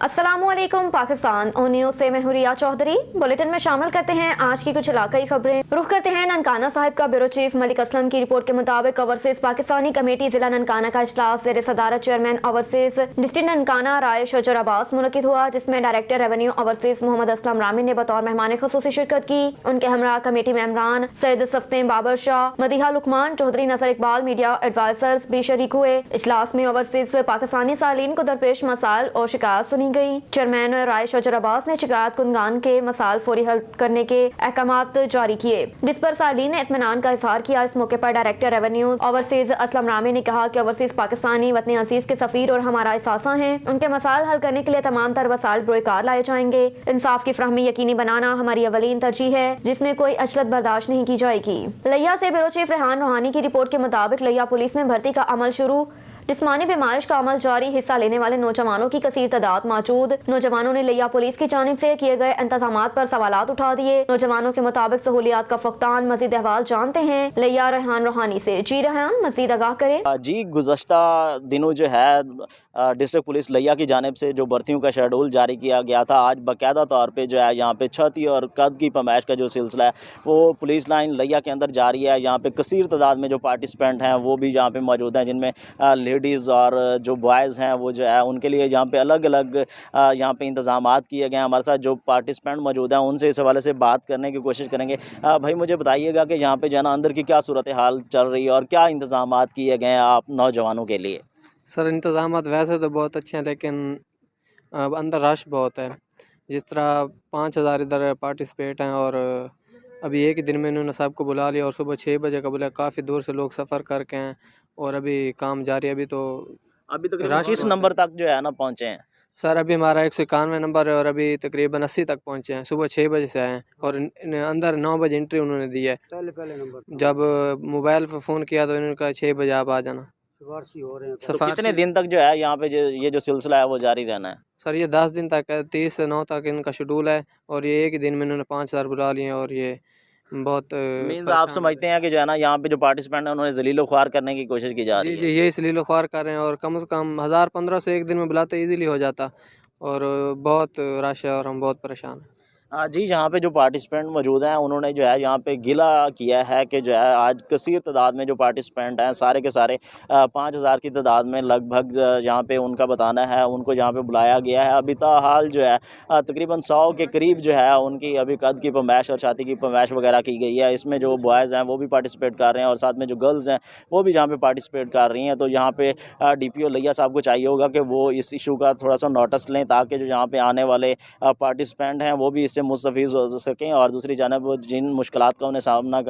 अस्सलामुअलैकुम पाकिस्तान और न्यूज़ से मैं हूं रिया चौधरी। बुलेटिन में शामिल करते हैं आज की कुछ इलाकाई खबरें। रुख करते हैं ननकाना साहिब का ब्यूरो चीफ मलिक असलम की रिपोर्ट के मुताबिक ओवरसीज पाकिस्तानी कमेटी जिला ननकाना का इजलास ज़ेर सदारत chairman overseas district Nankana Rai Shozar Abbas मुनक्किद हुआ, जिसमें director revenue overseas Mohammad Aslam Rami ने बतौर मेहमान खुसूसी शिरकत की। उनके हमरा कमेटी मेंबरान सैयद सफ्तें बाबर शाह, मदीहा लुकमान चौधरी, नजर इकबाल, मीडिया एडवाइजर्स भी शरीक हुए। इजलास में ओवरसीज पाकिस्तानी सालीन को दरपेश मसाइल और शिकायत सुनी गई। चेयरमैन राय शोजर अब्बास ने शिकायत कुनगान के मसाइल फौरी हल करने के अहकामात जारी किए, जिस पर सालीन ने इत्मीनान का इजहार किया। इस मौके पर director revenue overseas Aslam Rami ने कहा कि ओवरसीज पाकिस्तानी वतन अजीज के सफीर और हमारा एहसासा हैं। उनके मसाइल हल करने के लिए तमाम तर वसाइल बरोकार लाए जाएंगे। इंसाफ की फ्राहमी यकीनी बनाना हमारी अवलीन तरजीह है, जिसमें कोई अजलत बर्दाश्त नहीं की जाएगी। लिया से ब्यूरो चीफ रेहान रूहानी की रिपोर्ट के मुताबिक लिया पुलिस में भर्ती का अमल शुरू, जिस्मानी पैमाइश का अमल जारी। हिस्सा लेने वाले नौजवानों की कसीर तादाद मौजूद। नौजवानों ने लिया पुलिस की जानिब से किए गए इंतजामात पर सवालात उठा दिए। नौजवानों के मुताबिक सहूलियात का फकदान। मजीद अहवाल जानते हैं लिया रेहान रूहानी से। जी रेहान, मजीद आगाह करें। जी, गुज़श्ता दिनों जो है डिस्ट्रिक्ट पुलिस लिया की जानिब से जो भर्तियों का शेड्यूल जारी किया गया था, आज बाकायदा तौर पे जो है यहाँ पे छती और कद की पैमाइश का जो सिलसिला है वो पुलिस लाइन लिया के अंदर जारी है। यहाँ पे कसीर तादाद में जो पार्टिसिपेंट हैं वो भी यहाँ पे मौजूद हैं, जिनमें लेडीज़ और जो बॉयज़ हैं वो जो है उनके लिए यहाँ पे अलग अलग यहाँ पे इंतज़ामात किए गए हैं। हमारे साथ जो पार्टिसिपेंट मौजूद हैं उनसे इस हवाले से बात करने की कोशिश करेंगे। भाई, मुझे बताइएगा कि यहाँ पे जो है ना अंदर की क्या सूरत हाल चल रही है और क्या इंतज़ामात किए गए हैं आप नौजवानों के लिए? सर, इंतज़ामात वैसे तो बहुत अच्छे हैं, लेकिन अंदर रश बहुत है। जिस तरह 5000 इधर पार्टिसिपेट हैं और अभी एक ही दिन में इन्होंने सबको बुला लिया और सुबह 6 बजे का बुलाया। काफ़ी दूर से लोग सफ़र करके हैं और अभी काम जारी है। अभी तक रश किस नंबर तक जो है ना पहुँचे हैं? सर, अभी हमारा 191 नंबर है और अभी तकरीबन 80 तक पहुँचे हैं। सुबह 6 बजे से आए हैं और अंदर 9 बजे एंट्री उन्होंने दी है। पहले नंबर जब मोबाइल पर फ़ोन किया तो इन्होंने कहा 6 बजे आप आ जाना। हो रहे हैं तो कितने दिन तक जो है यहाँ पे ये जो सिलसिला है वो जारी रहना है? सर, ये 10 दिन तक है। 30 से 9 तक इनका शेड्यूल है और ये एक ही दिन में इन्होंने 5000 बुला लिए हैं और ये बहुत मीन्स आप समझते हैं कि जो है ना यहाँ पे जो पार्टिसिपेंट हैं उन्होंने जलीलो ख्वार करने की कोशिश की जा रही है? जी, यही जलीलो ख्वार कर रहे हैं और कम से कम 1000-1500 एक दिन में बुलाते ईजीली हो जाता और बहुत रश है और हम बहुत परेशान हैं। जी, यहाँ पे जो पार्टिसिपेंट मौजूद हैं उन्होंने जो है यहाँ पे गिला किया है कि जो है आज कसीर तादाद में जो पार्टिसिपेंट हैं सारे के सारे 5000 की तादाद में लगभग यहाँ पे उनका बताना है उनको यहाँ पे बुलाया गया है। अभी ताहाल जो है तकरीबन 100 के करीब जो है उनकी अभी कद की पैमाइश और छाती की पैमाइश वगैरह की गई है। इसमें जो बॉयज़ हैं वो भी पार्टिसिपेट कर रहे हैं और साथ में जो गर्ल्स हैं वो भी यहाँ पे पार्टिसिपेट कर रही हैं। तो यहाँ पे DPO लिया साहब को चाहिए होगा कि वो इस इशू का थोड़ा सा नोटिस लें ताकि जो यहाँ पे आने वाले पार्टिसिपेंट हैं वो भी इससे मुस्तफ़ीज़ हो सकें और दूसरी जानब जिन मुश्किलात का उन्हें सामना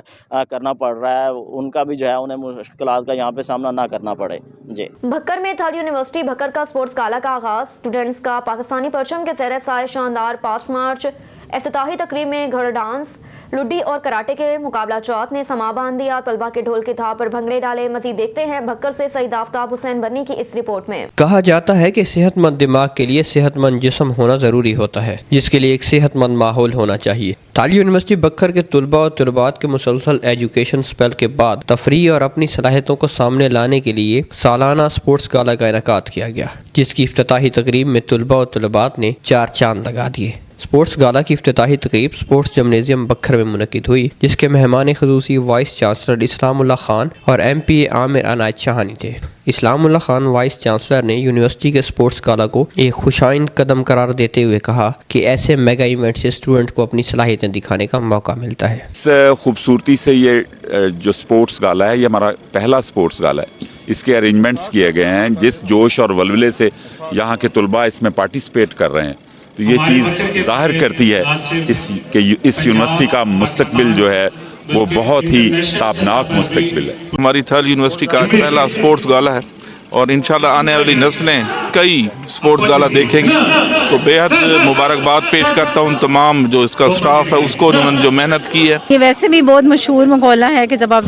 करना पड़ रहा है उनका भी जो है उन्हें मुश्किलात का यहाँ पे सामना ना करना पड़े। जी, भक्कर में थल यूनिवर्सिटी भक्कर का स्पोर्ट्स गाला का आगाज। स्टूडेंट्स का पाकिस्तानी परचम के ज़ेर साए शानदार पास्ट मार्च। इफ्तिताही तकरीब में घड़ डांस, लुड्डी और कराटे के मुकाबला जात ने समा बांध दिया। तलबा के ढोल की थाप पर भंगड़े डाले। मजीद देखते हैं भक्कर से सईद आफ्ताब हुसैन बनी की इस रिपोर्ट में। कहा जाता है कि सेहतमंद दिमाग के लिए सेहतमंद जिस्म होना जरूरी होता है, जिसके लिए एक सेहतमंद माहौल होना चाहिए। ताली यूनिवर्सिटी बक्खर के तलबा और तलबात के मुसलसल एजुकेशन स्पेल के बाद तफरीह और अपनी सलाहियतों को सामने लाने के लिए सालाना स्पोर्ट्स गाला का इनेकाद किया गया, जिसकी इफ्तिताही तकरीब में तलबा और तलबात ने 4 चांद लगा दिए। स्पोर्ट्स गाला की इफ्तिताही तकरीब स्पोर्ट्स जिम्नेजियम बक्खर में मुनक्किद हुई, जिसके मेहमान खसूसी वाइस चांसलर इस्लामुल्लाह खान और MPA आमिर अनायत शाहानी थे। इस्लामुल्लाह खान वाइस चांसलर ने यूनिवर्सिटी के स्पोर्ट्स गाला को एक खुशाइन कदम करार देते हुए कहा कि ऐसे मेगा इवेंट से स्टूडेंट को अपनी सलाहियतें दिखाने का मौका मिलता है। इस खूबसूरती से ये जो स्पोर्ट्स गाला है ये हमारा पहला स्पोर्ट्स गाला है। इसके अरेंजमेंट्स किए गए हैं, जिस जोश और वलवले से यहाँ के तलबा इसमें पार्टिसिपेट कर रहे हैं तो ये चीज़ ज़ाहिर करती है इस यूनिवर्सिटी का मुस्तकबिल जो है वो बहुत ही ताबनाक मुस्तकबिल है। हमारी थल यूनिवर्सिटी का पहला स्पोर्ट्स गाला है और इंशाल्लाह आने वाली नस्लें कई स्पोर्ट्स गाला देखेंगी। तो बेहद मुबारकबाद पेश करता हूँ तमाम जो इसका स्टाफ है उसको, उन्होंने जो मेहनत की है। ये वैसे भी बहुत मशहूर मकौला है कि जब आप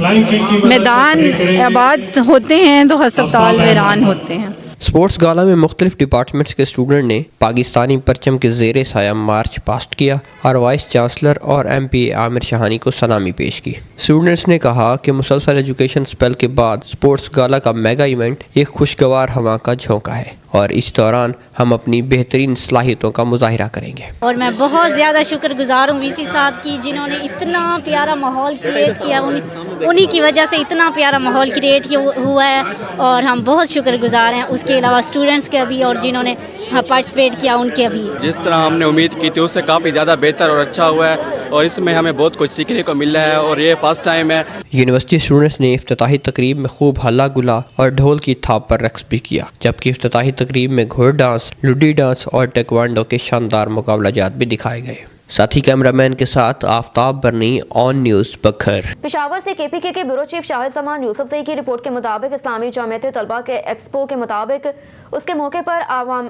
मैदान आबाद होते हैं तो हस्पताल वीरान होते हैं। स्पोर्ट्स गाला में मुख्तलिफ डिपार्टमेंट्स के स्टूडेंट ने पाकिस्तानी परचम के ज़ेरे साया मार्च पास्ट किया और वाइस चांसलर और MPA आमिर शाहानी को सलामी पेश की। स्टूडेंट्स ने कहा कि मुसलसल एजुकेशन स्पेल के बाद स्पोर्ट्स गाला का मेगा इवेंट एक खुशगवार हवा का झोंका है اور اس دوران ہم اپنی بہترین صلاحیتوں کا مظاہرہ کریں گے۔ اور میں بہت زیادہ شکر گزار ہوں وی سی صاحب کی، جنہوں نے اتنا پیارا ماحول کریٹ کیا، انہی کی وجہ سے اتنا پیارا ماحول کریٹ ہوا ہے اور ہم بہت شکر گزار ہیں۔ اس کے علاوہ اسٹوڈنٹس کے بھی اور جنہوں نے پارٹیسپیٹ کیا ان کے بھی۔ جس طرح ہم نے امید کی تھی اس سے کافی زیادہ بہتر اور اچھا ہوا ہے اور اس میں ہمیں بہت کچھ سیکھنے کو مل رہا ہے اور یہ فرسٹ ٹائم ہے۔ یونیورسٹی اسٹوڈنٹس نے افتتاحی تقریب میں خوب ہلا گلا اور ڈھول کی تھاپ پر رقص بھی کیا، جبکہ افتتاحی تقریب میں گھوڑ ڈانس، لڈی ڈانس اور ٹیکوانڈو کے شاندار مقابلہ جات بھی دکھائے گئے۔ ساتھی کیمرہ مین کے ساتھ آفتاب برنی، آن نیوز بکھر۔ پشاور سے کے پی کے بیورو چیف شاہد زمان یوسف زئی کی رپورٹ کے مطابق اسلامی جامعۃ طلبہ کے ایکسپو کے مطابق اس کے موقع پر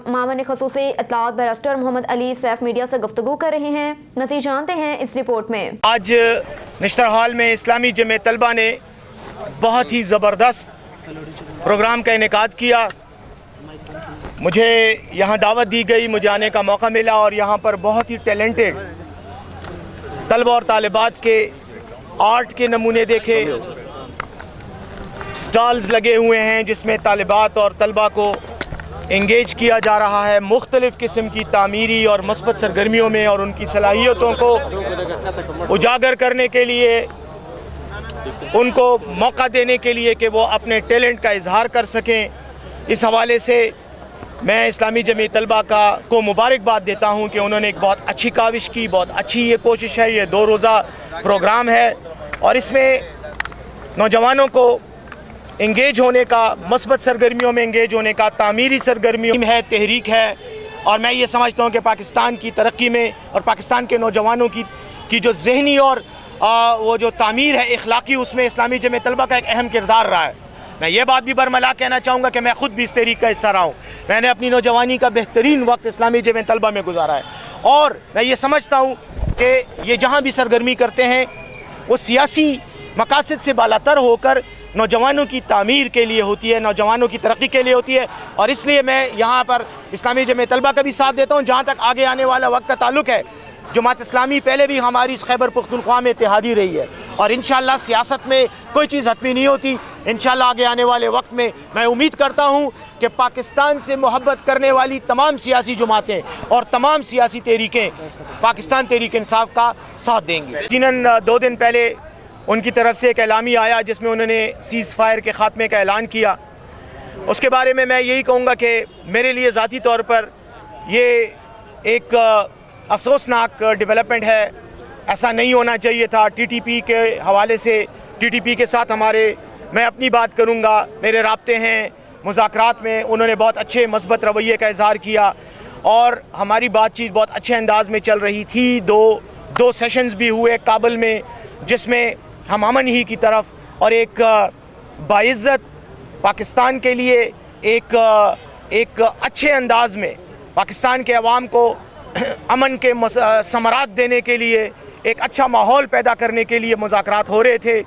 معاون خصوصی اطلاعات بیرسٹر محمد علی سیف میڈیا سے گفتگو کر رہے ہیں۔ مزید جانتے ہیں اس رپورٹ میں۔ آج نشتر ہال میں اسلامی جامعۃ طلبہ نے بہت ہی زبردست پروگرام کا انعقاد کیا۔ مجھے یہاں دعوت دی گئی، مجھے آنے کا موقع ملا اور یہاں پر بہت ہی ٹیلنٹڈ طلبہ اور طالبات کے آرٹ کے نمونے دیکھے، سٹالز لگے ہوئے ہیں جس میں طالبات اور طلبہ کو انگیج کیا جا رہا ہے مختلف قسم کی تعمیری اور مثبت سرگرمیوں میں، اور ان کی صلاحیتوں کو اجاگر کرنے کے لیے، ان کو موقع دینے کے لیے کہ وہ اپنے ٹیلنٹ کا اظہار کر سکیں۔ اس حوالے سے میں اسلامی جامعہ طلبہ کو مبارکباد دیتا ہوں کہ انہوں نے ایک بہت اچھی کاوش کی، بہت اچھی یہ کوشش ہے۔ یہ 2 روزہ پروگرام ہے اور اس میں نوجوانوں کو انگیج ہونے کا، مثبت سرگرمیوں میں انگیج ہونے کا، تعمیری سرگرمیوں ہے، تحریک ہے، اور میں یہ سمجھتا ہوں کہ پاکستان کی ترقی میں اور پاکستان کے نوجوانوں کی جو ذہنی اور وہ جو تعمیر ہے اخلاقی، اس میں اسلامی جامعہ طلبہ کا ایک اہم کردار رہا ہے۔ میں یہ بات بھی برملا کہنا چاہوں گا کہ میں خود بھی اس تحریک کا حصہ رہا ہوں۔ میں نے اپنی نوجوانی کا بہترین وقت اسلامی جامعہ طلبہ میں گزارا ہے اور میں یہ سمجھتا ہوں کہ یہ جہاں بھی سرگرمی کرتے ہیں وہ سیاسی مقاصد سے بالاتر ہو کر نوجوانوں کی تعمیر کے لیے ہوتی ہے، نوجوانوں کی ترقی کے لیے ہوتی ہے، اور اس لیے میں یہاں پر اسلامی جامعہ طلبہ کا بھی ساتھ دیتا ہوں۔ جہاں تک آگے آنے والا وقت کا تعلق ہے، جماعت اسلامی پہلے بھی ہماری خیبر پختونخوا میں اتحادی رہی ہے اور انشاءاللہ سیاست میں کوئی چیز حتمی نہیں ہوتی۔ انشاءاللہ آگے آنے والے وقت میں میں امید کرتا ہوں کہ پاکستان سے محبت کرنے والی تمام سیاسی جماعتیں اور تمام سیاسی تحریکیں پاکستان تحریک انصاف کا ساتھ دیں گی۔ یقیناً 2 دن پہلے ان کی طرف سے ایک اعلامیہ آیا جس میں انہوں نے سیز فائر کے خاتمے کا اعلان کیا۔ اس کے بارے میں یہی کہوں گا کہ میرے لیے ذاتی طور پر یہ ایک افسوسناک ڈیولپمنٹ ہے، ایسا نہیں ہونا چاہیے تھا۔ ٹی ٹی پی کے حوالے سے ٹی ٹی پی کے ساتھ میں اپنی بات کروں گا، میرے رابطے ہیں، مذاکرات میں انہوں نے بہت اچھے مثبت رویے کا اظہار کیا اور ہماری بات چیت بہت اچھے انداز میں چل رہی تھی۔ دو سیشنز بھی ہوئے کابل میں جس میں ہم امن ہی کی طرف اور ایک باعزت پاکستان کے لیے ایک اچھے انداز میں پاکستان کے عوام کو امن کے ثمرات دینے کے لیے، ایک اچھا ماحول پیدا کرنے کے لیے مذاکرات ہو رہے تھے۔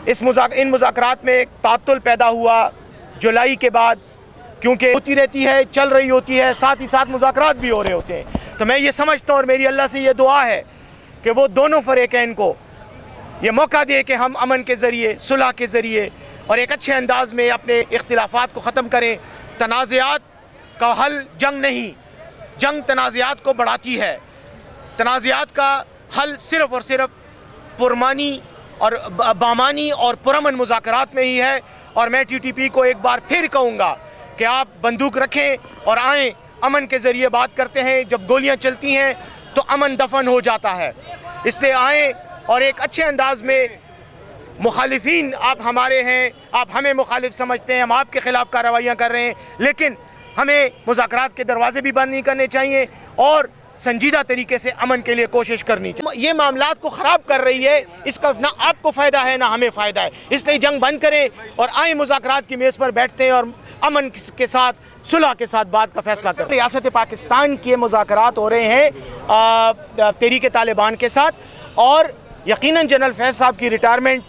ان مذاکرات میں ایک تعطل پیدا ہوا جولائی کے بعد، کیونکہ ہوتی رہتی ہے، چل رہی ہوتی ہے، ساتھ ہی ساتھ مذاکرات بھی ہو رہے ہوتے ہیں۔ تو میں یہ سمجھتا ہوں اور میری اللہ سے یہ دعا ہے کہ وہ دونوں فریقین کو یہ موقع دے کہ ہم امن کے ذریعے، صلح کے ذریعے اور ایک اچھے انداز میں اپنے اختلافات کو ختم کریں۔ تنازعات کا حل جنگ نہیں، جنگ تنازعات کو بڑھاتی ہے۔ تنازعات کا حل صرف اور صرف پرمانی اور بامانی اور پرامن مذاکرات میں ہی ہے، اور میں ٹی ٹی پی کو ایک بار پھر کہوں گا کہ آپ بندوق رکھیں اور آئیں، امن کے ذریعے بات کرتے ہیں۔ جب گولیاں چلتی ہیں تو امن دفن ہو جاتا ہے، اس لیے آئیں اور ایک اچھے انداز میں مخالفین آپ ہمارے ہیں، آپ ہمیں مخالف سمجھتے ہیں، ہم آپ کے خلاف کارروائیاں کر رہے ہیں، لیکن ہمیں مذاکرات کے دروازے بھی بند نہیں کرنے چاہیے اور سنجیدہ طریقے سے امن کے لیے کوشش کرنی چاہیے۔ یہ معاملات کو خراب کر رہی ہے، اس کا نہ آپ کو فائدہ ہے نہ ہمیں فائدہ ہے، اس لیے جنگ بند کریں اور آئیں مذاکرات کی میز پر بیٹھتے ہیں اور امن کے ساتھ، صلح کے ساتھ بات کا فیصلہ کریں۔ ریاست پاکستان کے مذاکرات ہو رہے ہیں تحریک طالبان کے ساتھ، اور یقیناً جنرل فیض صاحب کی ریٹائرمنٹ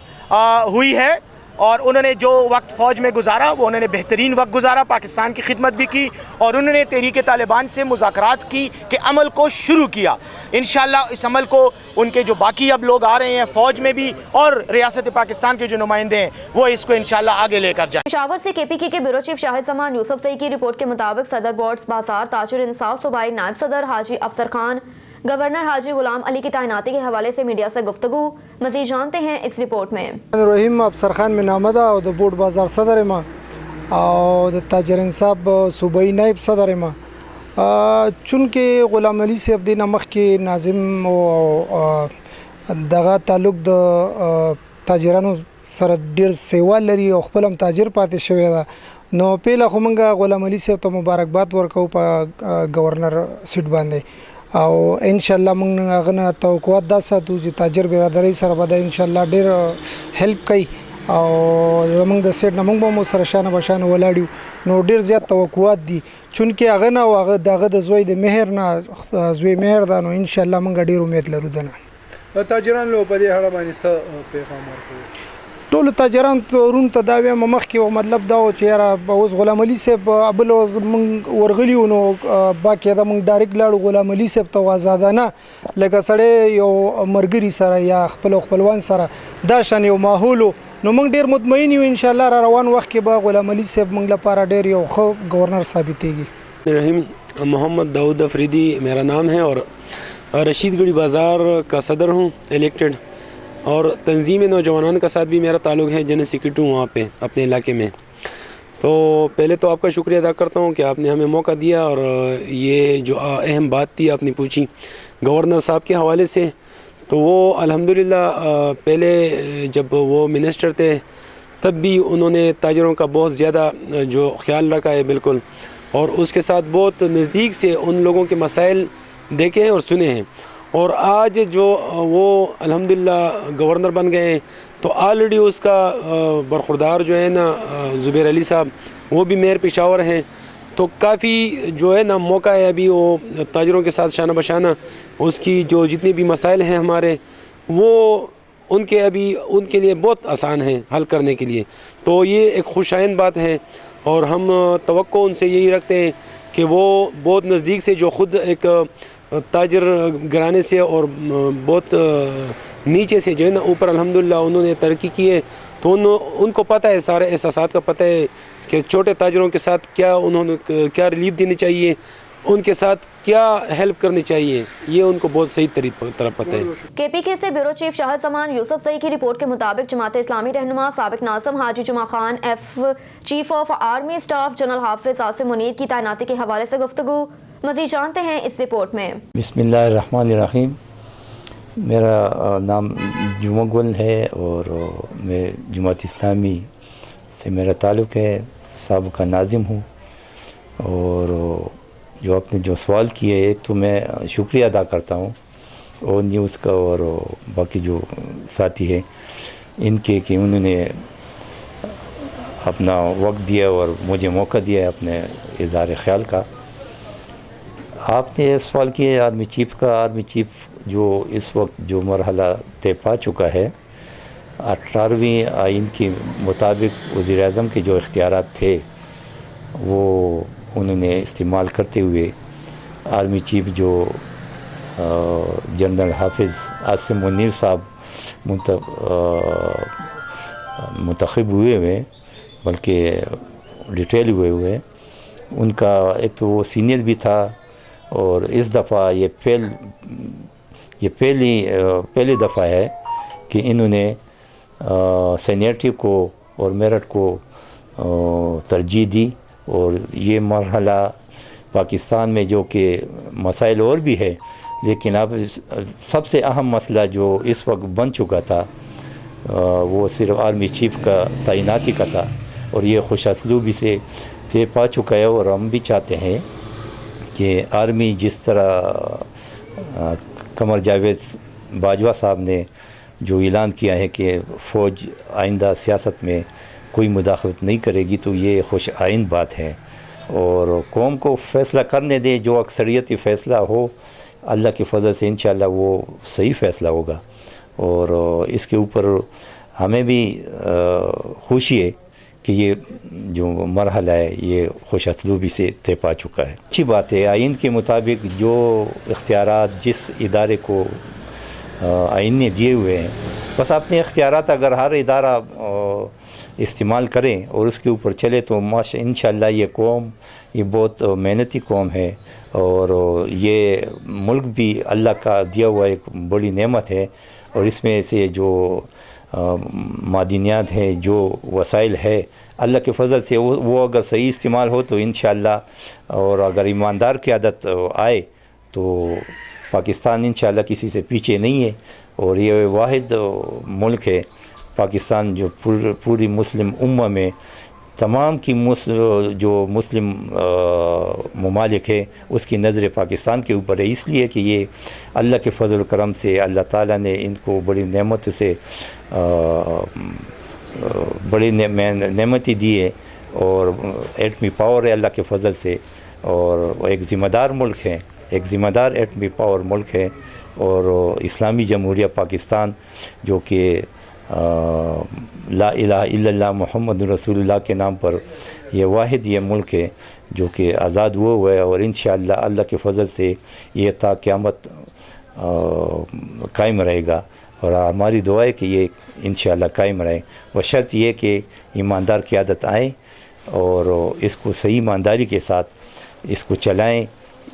ہوئی ہے اور انہوں نے جو وقت فوج میں گزارا وہ انہوں نے بہترین وقت گزارا، پاکستان کی خدمت بھی کی، اور انہوں نے تحریک طالبان سے مذاکرات کی کہ عمل کو شروع کیا۔ انشاءاللہ اس عمل کو ان کے جو باقی اب لوگ آ رہے ہیں فوج میں بھی اور ریاست پاکستان کے جو نمائندے ہیں وہ اس کو انشاءاللہ آگے لے کر جائیں۔ پشاور سے کے پی کے بیورو چیف شاہد زمان یوسف زئی کی رپورٹ کے مطابق صدر بورڈز بازار تاجر انصاف صوبائی نائب صدر حاجی افسر خان گورنر حاجی غلام علی کی تعیناتی کے حوالے سے میڈیا سے گفتگو، مزید جانتے ہیں اس رپورٹ میں۔ رحیم افسر خان میں نامدہ اور بورڈ بازار صدر ما اور تاجر انصاف صوبائی نائب صدر ما چونکہ غلام علی سے ابدی نمخ کے ناظم و دغا تعلق د تاجرانو سره ډیر سیوال لري او خپل هم تاجر پاتې شوی دا نو پیله خو موږ غلام علي صاحب ته مبارکباد ورکوو په گورنر سیټ باندې او ان شاء الله موږ هغه نه توقعات دا ساتو چې تاجر برادرۍ سره به ان شاء الله ډیر هیلپ کوي او موږ د سیټ نه موږ به مو سره شانه بشانه ولاړیو نو ډیر زیات توقعات دي چونکې هغه نه او هغه دغه د زوی د مهر نه زوی مهر دا نو ان شاء الله موږ ډیر امید لرو دنه تاجران له په دې اړه باندې څه پیغام ورکوي؟ ټول تاجران ورون ته دا وایم مخکې مطلب دا و چې یاره اوس غلام علي صاحب ابل موږ ورغلي نو باقي دا موږ ډایرکټ لاړو غلام علي صاحب ته آزادانه لکه سړی یو مرګري سره یا خپلوان سره دا شان یو ماحول نو موږ ډیر مطمئن یو ان شاء الله را روان وخت کې به غلام علي صاحب موږ لپاره ډیر یو ښه گورنر ثابتېږي۔ رحیم محمد داؤد افریدی میرا نام ہے اور رشید گڑھی بازار کا صدر ہوں الیکٹڈ، اور تنظیم نوجوانان کا ساتھ بھی میرا تعلق ہے، جنرل سیکرٹری ہوں وہاں پہ اپنے علاقے میں۔ تو پہلے تو آپ کا شکریہ ادا کرتا ہوں کہ آپ نے ہمیں موقع دیا اور یہ جو اہم بات تھی آپ نے پوچھی گورنر صاحب کے حوالے سے، تو وہ الحمدللہ پہلے جب وہ منسٹر تھے تب بھی انہوں نے تاجروں کا بہت زیادہ جو خیال رکھا ہے بالکل، اور اس کے ساتھ بہت نزدیک سے ان لوگوں کے مسائل دیکھے ہیں اور سنے ہیں، اور آج جو وہ الحمدللہ گورنر بن گئے ہیں تو آلریڈی اس کا برخوردار جو ہے نا زبیر علی صاحب وہ بھی میئر پشاور ہیں، تو کافی جو ہے نا موقع ہے ابھی وہ تاجروں کے ساتھ شانہ بشانہ اس کی جو جتنے بھی مسائل ہیں ہمارے وہ ان کے لیے بہت آسان ہیں حل کرنے کے لیے، تو یہ ایک خوشائن بات ہے، اور ہم توقع ان سے یہی رکھتے ہیں کہ وہ بہت نزدیک سے جو خود ایک تاجر گھرانے سے اور بہت نیچے سے جو ہے نا اوپر الحمدللہ انہوں نے ترقی کی ہے، تو ان کو پتہ ہے، سارے احساسات کا پتہ ہے کہ چھوٹے تاجروں کے ساتھ کیا انہوں نے کیا ریلیف دینی چاہیے، ان کے ساتھ کیا ہیلپ کرنی چاہیے، یہ ان کو بہت صحیح طرح پتہ ہے۔ کے پی کے سے بیورو چیف شاہد زمان یوسف زئی کی رپورٹ کے مطابق جماعت اسلامی رہنما سابق ناظم حاجی جمعہ خان ایف chief of army staff general Hafiz Asim Munir کی تعیناتی کے حوالے سے گفتگو، مزید جانتے ہیں اس رپورٹ میں۔ بسم اللہ الرحمن الرحیم، میرا نام جمعہ گل ہے اور میں جماعت اسلامی سے میرا تعلق ہے، سابقہ ناظم ہوں، اور جو آپ نے جو سوال کیے ایک تو میں شکریہ ادا کرتا ہوں اور نیوز کا اور باقی جو ساتھی ہیں ان کے کہ انہوں نے اپنا وقت دیا اور مجھے موقع دیا ہے اپنے اظہار خیال کا۔ آپ نے سوال کیا آرمی چیف کا، آرمی چیف جو اس وقت جو مرحلہ طے پا چکا ہے 18ویں آئین کے مطابق وزیر اعظم کے جو اختیارات تھے وہ انہوں نے استعمال کرتے ہوئے آرمی چیف جو جنرل حافظ عاصم منیر صاحب منتخب ہوئے بلکہ ریٹیل ہوئے ان کا ایک تو وہ سینئر بھی تھا، اور اس دفعہ یہ پہلی دفعہ ہے کہ انہوں نے سینئرٹی کو اور میرٹ کو ترجیح دی، اور یہ مرحلہ پاکستان میں جو کہ مسائل اور بھی ہے لیکن اب سب سے اہم مسئلہ جو اس وقت بن چکا تھا وہ صرف آرمی چیف کا تعیناتی کا تھا، اور یہ خوش اسلوبی سے طے پا چکا ہے، اور ہم بھی چاہتے ہیں کہ آرمی جس طرح قمر جاوید باجوہ صاحب نے جو اعلان کیا ہے کہ فوج آئندہ سیاست میں کوئی مداخلت نہیں کرے گی، تو یہ خوش آئند بات ہے، اور قوم کو فیصلہ کرنے دے، جو اکثریتی فیصلہ ہو اللہ کے فضل سے انشاءاللہ وہ صحیح فیصلہ ہوگا، اور اس کے اوپر हमें भी खुशी है कि ये जो मरहला है ये खुश असलूबी से तय पा चुका है। अच्छी बात है, आइन के मुताबिक जो इख्तियारात जिस इदारे को आइन ने दिए हुए हैं, बस अपने इख्तियारात अगर हर इदारा इस्तेमाल करें और उसके ऊपर चले तो इंशाअल्लाह ये कौम ये बहुत मेहनती कौम है और ये मुल्क भी अल्लाह का दिया हुआ एक बड़ी नेमत है और इसमें से जो मादिनियात है, जो वसाइल है, अल्लाह के फजल से वो अगर सही इस्तेमाल हो तो इंशाअल्लाह और अगर ईमानदार की आदत आए तो पाकिस्तान इंशाअल्लाह किसी से पीछे नहीं है और ये वाहिद मुल्क है पाकिस्तान जो पूरी मुस्लिम उम्मा में तमाम की जो मुस्लिम ममालिक है उसकी नज़र पाकिस्तान के ऊपर है, इसलिए कि ये अल्लाह के फजल करम से अल्लाह ताला ने इनको बड़ी नेमत से बड़ी नेमती दी है और एटमी पावर है अल्लाह के फजल से और एक ज़िम्मेदार मुल्क है, एक ज़िम्मेदार एटमी पावर मुल्क है और इस्लामी जमहूरिया पाकिस्तान जो कि ला इलाहा इल्लल्लाह मुहम्मद रसूलुल्लाह के नाम पर ये वाहिद ये मुल्क है जो कि आज़ाद हुआ है और इंशाअल्लाह अल्लाह के फजल से ये ता क़यामत कायम रहेगा और हमारी दुआ है कि ये इंशाअल्लाह कायम रहे। बशर्त ये कि ईमानदार की आदत आए और इसको सही ईमानदारी के साथ इसको चलाएं,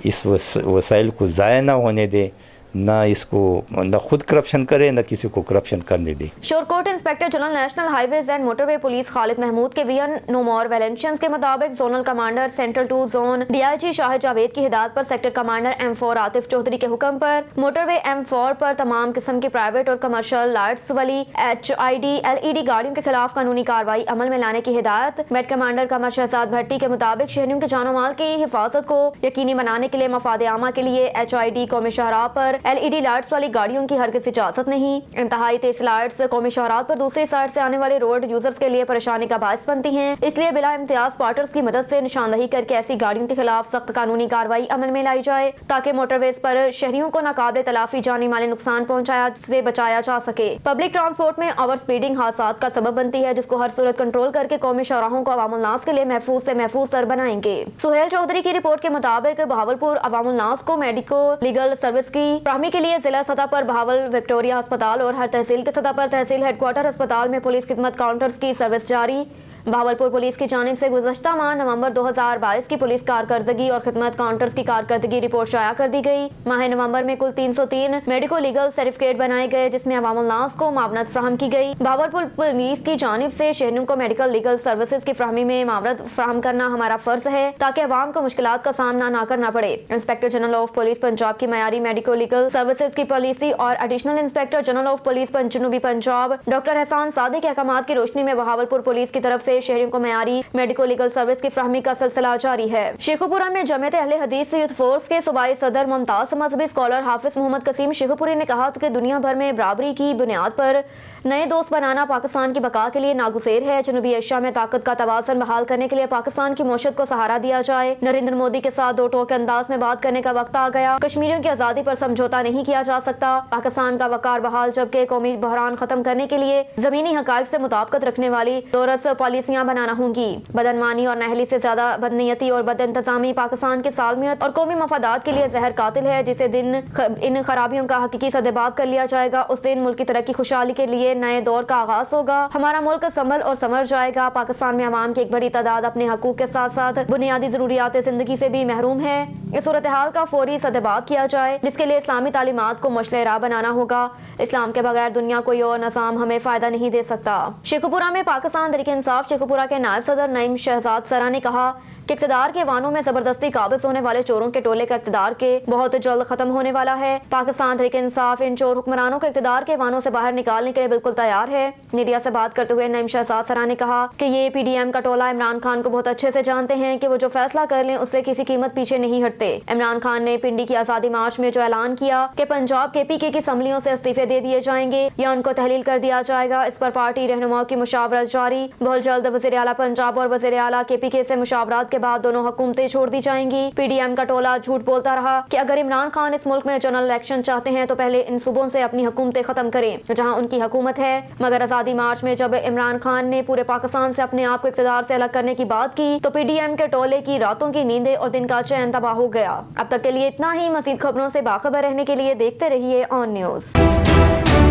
इस वसाइल को ज़ाया ना होने दें, ना इसको न खुद करप्शन करे न किसी को करप्शन करने दे। Shorkot inspector general national highways and motorway police Khalid Mahmood के वीएन नो मोर वैलेंशियंस के मुताबिक zonal commander central 2 zone DIG Shahid Javed की हिदायत पर sector commander M4 Atif Chaudhary के हुक्म पर मोटरवे M4 पर तमाम किस्म की प्राइवेट और कमर्शियल लाइट्स वाली HID LED गाड़ियों के खिलाफ कानूनी कार्रवाई अमल में लाने की हिदायत मेट कमांडर कमर शहजाद भट्टी के मुताबिक शहरियों के जानो माल की हिफाजत को यकीनी बनाने के लिए मफाद आमा के लिए HID कौमी शाहराह पर LED लाइट्स वाली गाड़ियों की हरगिज़ इजाजत नहीं। इंतहाई तेज लाइट्स कौमी शाहराह पर दूसरी साइड से आने वाले रोड यूजर्स के लिए परेशानी का बायस बनती हैं, इसलिए बिला इम्तियाज स्पॉटर्स की मदद से निशानदही करके ऐसी गाड़ियों के खिलाफ सख्त कानूनी कार्रवाई अमल में लाई जाए ताकि मोटरवेज पर शहरियों को नाकाबिले तलाफी जानी माली नुकसान पहुँचाया से बचाया जा सके। पब्लिक ट्रांसपोर्ट में ओवर स्पीडिंग हादसात का सबब बनती है जिसको हर सूरत कंट्रोल करके कौमी शाहराहों को अवामुल नास के लिए महफूज से महफूज तर बनाएंगे। सुहेल चौधरी की रिपोर्ट के मुताबिक बहावलपुर अवामुल नास को मेडिको लीगल सर्विस की फराहमी के लिए जिला सतह पर बहावल विक्टोरिया अस्पताल और हर तहसील के सतह पर तहसील हेडक्वार्टर अस्पताल में पुलिस खिदमत काउंटर्स की सर्विस जारी। बहावलपुर पुलिस की जानिब से गुज़श्ता माह नवंबर 2022 की पुलिस कारकर्दगी और खिदमत काउंटर्स की कारकर्दगी रिपोर्ट शाया कर दी गई। माह नवंबर में कुल 303 मेडिको लीगल सर्टिफिकेट बनाए गए जिसमें अवामुल नास को मावनत फ्राहम की गई। बहावलपुर पुलिस की जानिब से शहरियों को मेडिकल लीगल सर्विसेज की फ्राहमी में मावनत फ्राहम करना हमारा फर्ज है ताकि अवाम को मुश्किलात का सामना न करना पड़े। Inspector general of police Punjab की मयारी मेडिको लीगल सर्विसेज की पॉलिसी और additional inspector general of police जनूबी पंजाब डॉक्टर एहसान सादी के अहकामात की रोशनी में बहावलपुर पुलिस की तरफ से शहरियों को मयारी मेडिको लीगल सर्विस की फ्राहमी का सिलसिला जारी है। शेखुपुरा में जमात अहले हदीस यूथ फोर्स के सूबाई सदर मुमताज मजहबी स्कॉलर हाफिज मोहम्मद कसीम शेखुपुरी ने कहा कि दुनिया भर में बराबरी की बुनियाद पर नए दोस्त बनाना पाकिस्तान की बका के लिए नागुज़ेर है। जनूबी एशिया में ताकत का तवाज़ुन बहाल करने के लिए पाकिस्तान की मौशत को सहारा दिया जाए। नरेंद्र मोदी के साथ दो टोक अंदाज में बात करने का वक्त आ गया। कश्मीरियों की आज़ादी पर समझौता नहीं किया जा सकता। पाकिस्तान का वकार बहाल जबकि कौमी बहरान खत्म करने के लिए जमीनी हकाइक से मुताबिकत रखने वाली दोरस पॉलिसियां बनाना होंगी। बदनमानी और नहली से ज्यादा बदनीयती और बद इंतजामी पाकिस्तान की सालमियत और कौमी मफादात के लिए जहर कातिल है। जिसे दिन इन खराबियों का हकीकी सदेबाब कर लिया जाएगा उस दिन मुल्क की तरक्की खुशहाली के लिए नए दौर का आगाज होगा। हमारा मुल्क संभल और समर जाएगा। पाकिस्तान में अवाम की एक बड़ी तादाद अपने हकूक के साथ साथ बुनियादी जरूरियात जिंदगी से भी महरूम है। इस सूरत हाल का फौरी सदेबाब किया जाए जिसके लिए इस्लामी तालीमात को मशले राह बनाना होगा। इस्लाम के बगैर दुनिया कोई और निज़ाम हमें फायदा नहीं दे सकता। शेखुपुरा में पाकिस्तान तहरीक इंसाफ शेखुपुरा के नायब सदर नईम शहजाद सरा ने कहा कि इक़्तिदार के वानों में जबरदस्ती काबिज होने वाले चोरों के टोले का इक़्तिदार के बहुत जल्द खत्म होने वाला है। पाकिस्तान तहरीक इंसाफ इन चोर हुक्मरानों को इक़्तिदार के वानों से बाहर निकालने के लिए बिल्कुल तैयार है। मीडिया से बात करते हुए नईम शहजाद सरा ने कहा कि ये PDM का टोला इमरान खान को बहुत अच्छे से जानते हैं कि वो जो फैसला कर लें उससे किसी कीमत पीछे नहीं हटते। इमरान खान ने पिंडी की आज़ादी मार्च में जो ऐलान किया कि पंजाब के PK की असम्बलियों से इस्तीफे दे दिए जाएंगे या उनको तहलील कर दिया जाएगा, इस पर पार्टी रहनुमाओं की मुशावरत जारी। बहुत जल्द वज़ीर आला पंजाब और वज़ीर आला KPK से मुशावरात के के बाद दोनों हुकूमतें छोड़ दी जाएंगी। PDM का टोला झूठ बोलता रहा कि अगर इमरान खान इस मुल्क में जनरल इलेक्शन चाहते हैं तो पहले इन सूबों से अपनी हुकूमतें खत्म करें जहां उनकी हुकूमत है। मगर आज़ादी मार्च में जब इमरान खान ने पूरे पाकिस्तान से अपने आप को इक़्तिदार से अलग करने की बात की तो PDM के टोले की रातों की नींदें और दिन का चैन तबाह हो गया। अब तक के लिए इतना ही। मज़ीद खबरों से बाखबर रहने के लिए देखते रहिए ऑन न्यूज़।